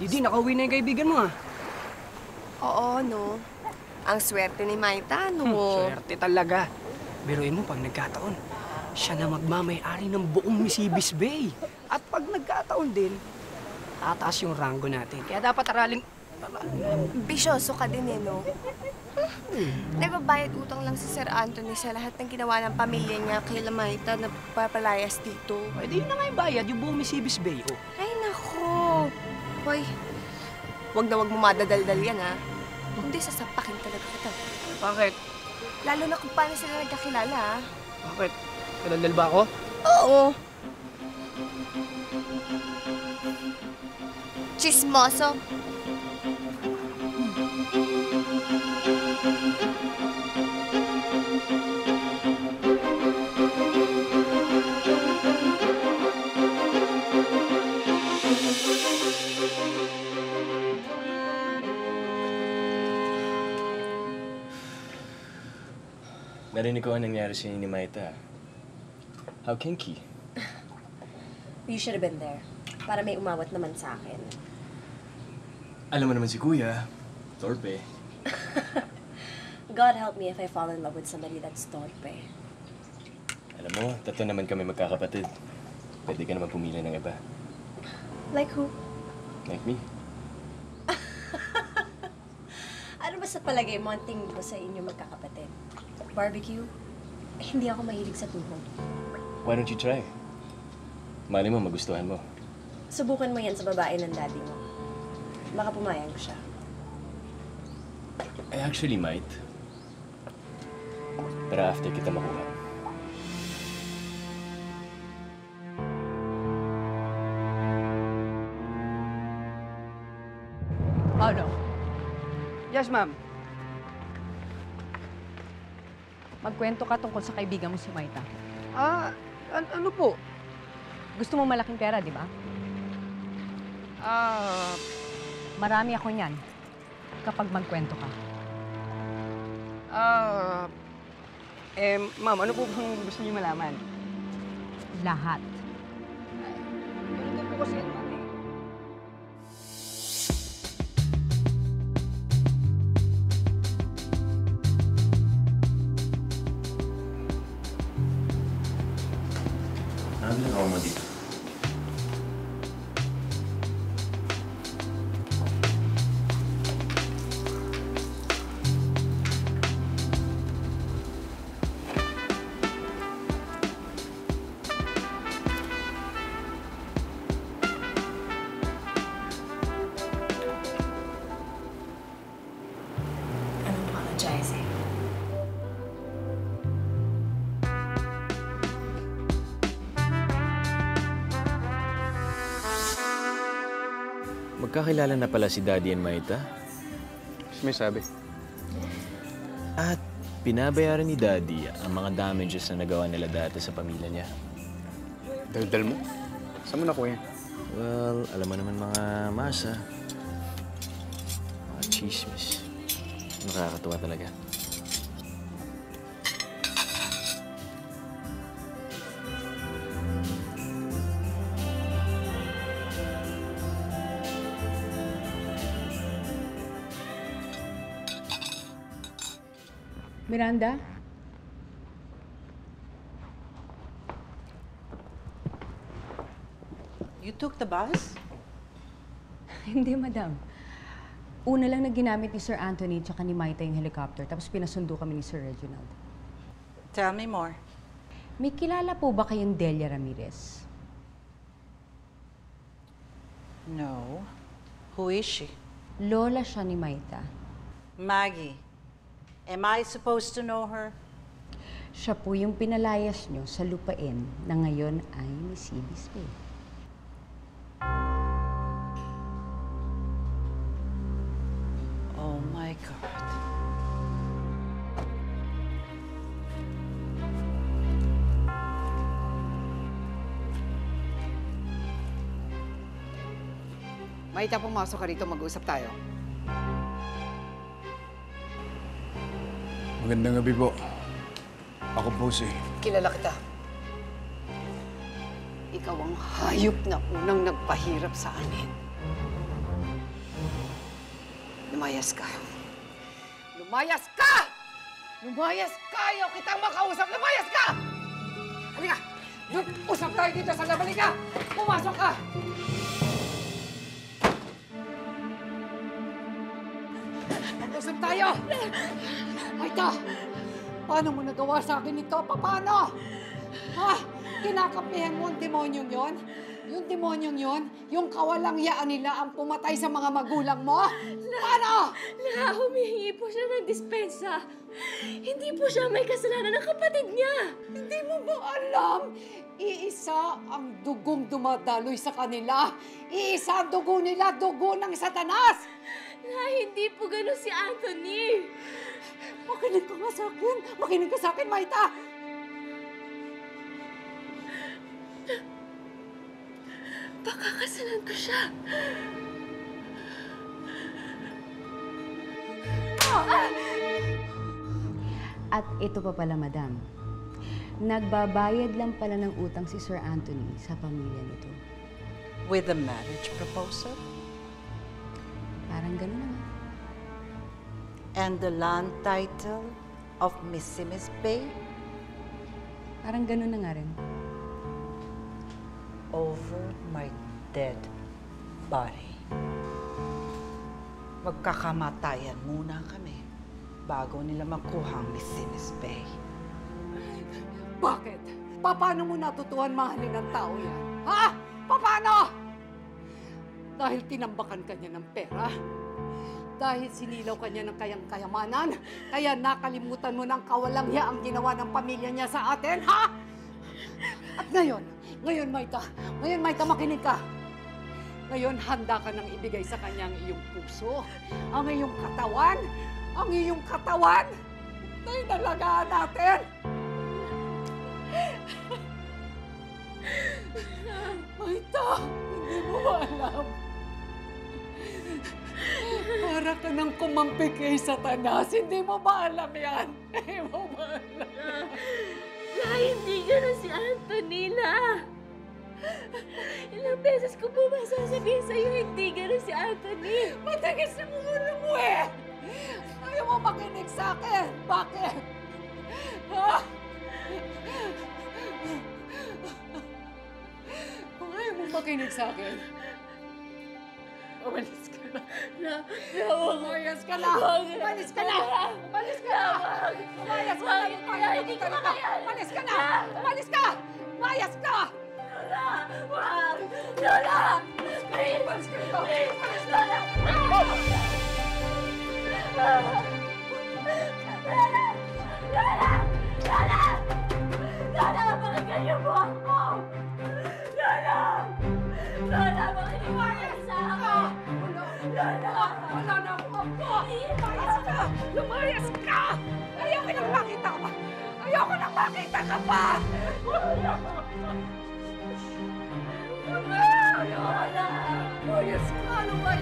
Didi, nakauwi na yung kaibigan mo, ah. Oo, no? Ang swerte ni Maita, no? Swerte talaga. Biruin mo, pag nagkataon, siya na magmamay-ari ng buong Misibis Bay. At pag nagkataon din, tataas yung rango natin. Kaya dapat araling... Bisyoso ka din, eh, no? Nagbabayad utang lang si Sir Anthony sa lahat ng ginawa ng pamilya niya kay Maita na papalayas dito. Ay, di yun na nga yung bayad, yung buong Misibis Bay, oh. Ay, nako. Hoy, wag na wag mo madadaldal yan, ha? Hindi, sasapakin talaga kita. Bakit? Lalo na kung paano sila nagkakilala, ha? Bakit? Kadaldal ba ako? Oo. Chismoso. Narinig ko ang nangyari sa ni Maita. How kinky. You should have been there. Para may umawat naman sa akin. Alam mo naman si Kuya, torpe. God help me if I fall in love with somebody that's torpe. Alam mo, tatlo naman kami magkakapatid. Pwede ka naman pumili ng iba. Like who? Like me. Ano ba sa palagay mo ang tingin ko sa inyo magkakapatid? Barbecue? Eh, hindi ako mahilig sa tuhod. Why don't you try? Mali mo, magustuhan mo. Subukan mo yan sa babae ng daddy mo. Baka pumayag siya. I actually might. Pero after kita makuha. Oh, no. Yes, ma'am. Magkwento ka tungkol sa kaibigan mo si Maita. Ano po? Gusto mo malaking pera, di ba? Marami ako niyan kapag magkwento ka. Ma'am, ano po bang gusto niyo malaman? Lahat. Ganun din po kasi, ma'am, eh. Ano na mo dito? I'm apologizing. Magkakilala na pala si Daddy and Maita. May sabi. At pinabayaran ni Daddy ang mga damages na nagawa nila dati sa pamilya niya. Daldal mo? Saan mo nakuha yan? Well, alam mo naman mga masa. Mga chismis. Nakakatuwa talaga. Miranda? You took the bus? Hindi, madam. Una lang na ginamit ni Sir Anthony at ni Maita yung helicopter, tapos pinasundo kami ni Sir Reginald. Tell me more. May kilala po ba kayong Delia Ramirez? No. Who is she? Lola siya ni Maita. Maggie. Am I supposed to know her? Siya po yung pinalayas nyo sa lupain na ngayon ay Misibis Bay. Oh my God. Maita, pumasok ka rito, mag-usap tayo. Magandang gabi po. Ako po si... Kilala kita. Ikaw ang hayop na unang nagpahirap sa amin. Lumayas ka. Lumayas ka! Lumayas ka! Ayaw kitang makausap! Lumayas ka! Halika! Usap tayo dito sa labalik ka! Pumasok ka! Mag-usap tayo! Maita! Paano mo nagawa sa akin ito? Paano? Ha? Kinakampihan mo ang demonyong yon? Yung demonyong yon, yung kawalang-yaan nila ang pumatay sa mga magulang mo? Paano? Humihingi po siya ng dispensa. Hindi po siya may kasalanan ng kapatid niya. Hindi mo ba alam? Iisa ang dugong dumadaloy sa kanila. Iisa ang dugo nila, dugo ng Satanas! Hindi po gano'n si Anthony. Makinig ka nga sa akin. Makinig ka sa akin, Maita. Pakakasalan ko siya. At ito pa pala, madam. Nagbabayad lang pala ng utang si Sir Anthony sa pamilya nito. With a marriage proposal? Parang gano'n naman. And the land title of Miss Bay? Parang gano'n na nga rin. Over my dead body. Magkakamatayan muna kami bago nila makuha ang Miss Bay. Bakit? Paano mo natutuhan mahalin ng tao yan? Ha? Paano? Dahil tinambakan ka niya ng pera? Dahil sinilaw ka niya ng kayamanan? Kaya nakalimutan mo ng kawalang-ya ang ginawa ng pamilya niya sa atin, ha? At ngayon, Maita, makinig ka. Ngayon, handa ka nang ibigay sa kanya ang iyong puso, ang iyong katawan, na inalagaan natin. Maita, hindi mo ba alam? Para ka nang kumampi kay Satanas, hindi mo ba alam yan? Hindi mo ba alam? Hindi gano'n si Anthony, Ilang beses ko po masasabihin sa'yo, hindi gano'n si Anthony. Matigis na ulo mo eh! Ayaw mo makinig sa akin! Bakit? Ha? Kung ayaw mo makinig sa akin, umalis ka na. Umayas ka na! Umalis ka na! Umalis ka na! Umayas ka na! Umalis ka na! Umalis ka na! Umalis ka! Umayas ka! Lola! Umalis ka na! Umalis ka na! Lola, pakinggan niyo po ako! Lola! Lola, makinig kayo sa akin! Lola! Wala na akong apo! Lumayas ka! Lumayas ka! Ayoko nang makita ka pa! Ayoko nang makita ka pa! Lumayas ka! Lumayas